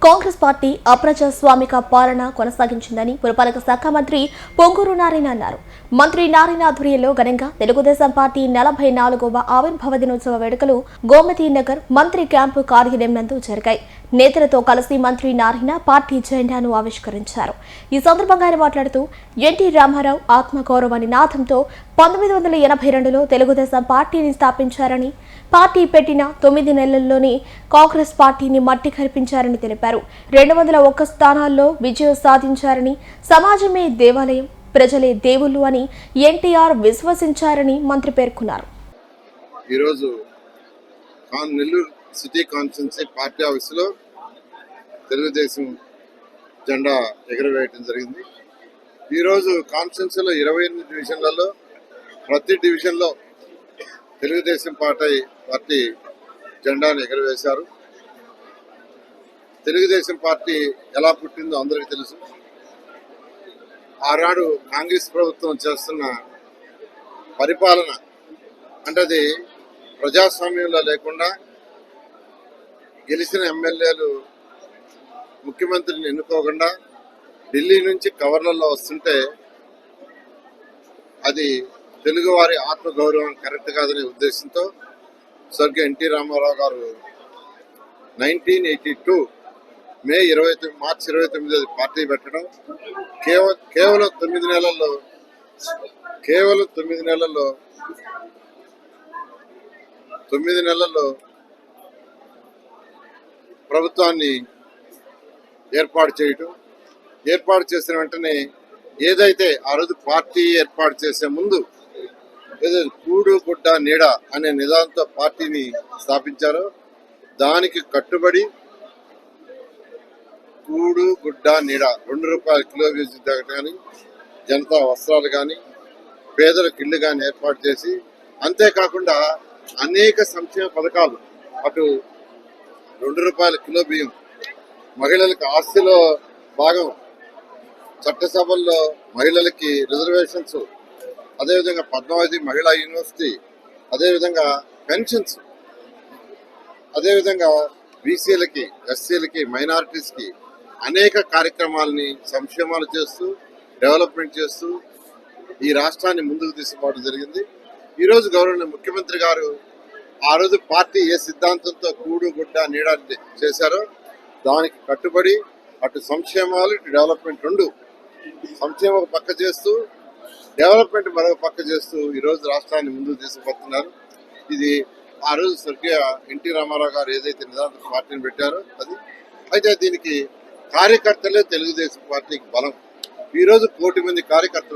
Congress party అప్రజాస్వామిక పాలన కొనసాగించిందని పురపాలక శాఖ మంత్రి పొంగూరు నారాయణ అన్నారు. మంత్రి నారాయణ ఆధ్వర్యంలో ఘనంగా తెలుగుదేశం పార్టీ 44వ ఆవిర్భావ దినోత్సవ వేడుకలు గోమతి నగర్ మంత్రి క్యాంపు కార్యాలయం నందు జరిగాయి. నేతలతో కలిసి మంత్రి నారాయణ పార్టీ జెండాను ఆవిష్కరించారు. ఈ సందర్భంగా ఆయన మాట్లాడుతూ ఎన్టీ రామారావు ఆత్మగౌరవ నినాదంతో 1982లో తెలుగుదేశం పార్టీని స్థాపించారని, పార్టీ పెట్టిన 9 నెలల్లోనే కాంగ్రెస్ పార్టీని మట్టి కల్పించారని తెలిపారు. 201 స్థానాల్లో విజయం సాధించారని, సమాజమే దేవాలయం, ప్రజలే దేవుళ్ళు అని ఎన్టీఆర్ విశ్వసించారని మంత్రి పేర్కొన్నారు. ఈరోజు నెల్లూరు సిటీ కాన్స్టిట్యున్సీ పార్టీ ఆఫీసులో తెలుగుదేశం జెండా ఎగురవేయడం జరిగింది. ఈరోజు కాన్స్టిట్యున్సీలో 28 డివిజన్లలో ప్రతి డివిజన్లో తెలుగుదేశం పార్టీ జెండాను ఎగురవేశారు. తెలుగుదేశం పార్టీ ఎలా పుట్టిందో అందరికీ తెలుసు. ఆనాడు కాంగ్రెస్ ప్రభుత్వం చేస్తున్న పరిపాలన అంటే అది ప్రజాస్వామ్యంలో లేకుండా గెలిచిన ఎమ్మెల్యేలు ముఖ్యమంత్రిని ఎన్నుకోకుండా ఢిల్లీ నుంచి కవర్లలో వస్తుంటే అది తెలుగువారి ఆత్మగౌరవం కరెక్ట్ కాదనే ఉద్దేశంతో స్వర్గీయ ఎన్టీ రామారావు గారు 1982 మార్చి 29 పార్టీ పెట్టడం కేవలం 9 నెలల్లో ప్రభుత్వాన్ని ఏర్పాటు చేసిన వెంటనే ఏదైతే ఆ రోజు పార్టీ ఏర్పాటు చేసే ముందు ఏదైతే కూడు గుడ్డ నీడ అనే నిదానంతో పార్టీని స్థాపించారో దానికి కట్టుబడి కూడు గుడ్డ నీడ ₹2 కిలో వీజీ కానీ జనతా వస్త్రాలు కానీ పేదలకు ఇళ్ళు కానీ ఏర్పాటు చేసి అంతేకాకుండా అనేక సంక్షేమ పథకాలు అటు ₹2 కిలో బియ్యం, మహిళలకు ఆస్తిలో భాగం, చట్టసభల్లో మహిళలకి రిజర్వేషన్స్, అదేవిధంగా పద్మావతి మహిళా యూనివర్సిటీ, అదేవిధంగా పెన్షన్స్, అదేవిధంగా బీసీలకి, ఎస్సీలకి, మైనారిటీస్కి అనేక కార్యక్రమాలని సంక్షేమాలు చేస్తూ డెవలప్మెంట్ చేస్తూ ఈ రాష్ట్రాన్ని ముందుకు తీసుకుపోవడం జరిగింది. ఈరోజు గౌరవనీయ ముఖ్యమంత్రి గారు ఆ రోజు పార్టీ ఏ సిద్ధాంతంతో కూడు గుడ్డ నీడ చేశారో దానికి కట్టుబడి అటు సంక్షేమాలు ఇటు డెవలప్మెంట్ రెండు, సంక్షేమ ఒక పక్క చేస్తూ డెవలప్మెంట్ మరొక పక్క చేస్తూ ఈరోజు రాష్ట్రాన్ని ముందుకు తీసుకుపోతున్నారు. ఇది ఆ రోజు స్వర్గీయ ఎన్టీ రామారావు గారు ఏదైతే నిదాన పార్టీని పెట్టారో అది. అయితే దీనికి కార్యకర్తలే తెలుగుదేశం పార్టీకి బలం. ఈరోజు 1 కోటి మంది కార్యకర్తలు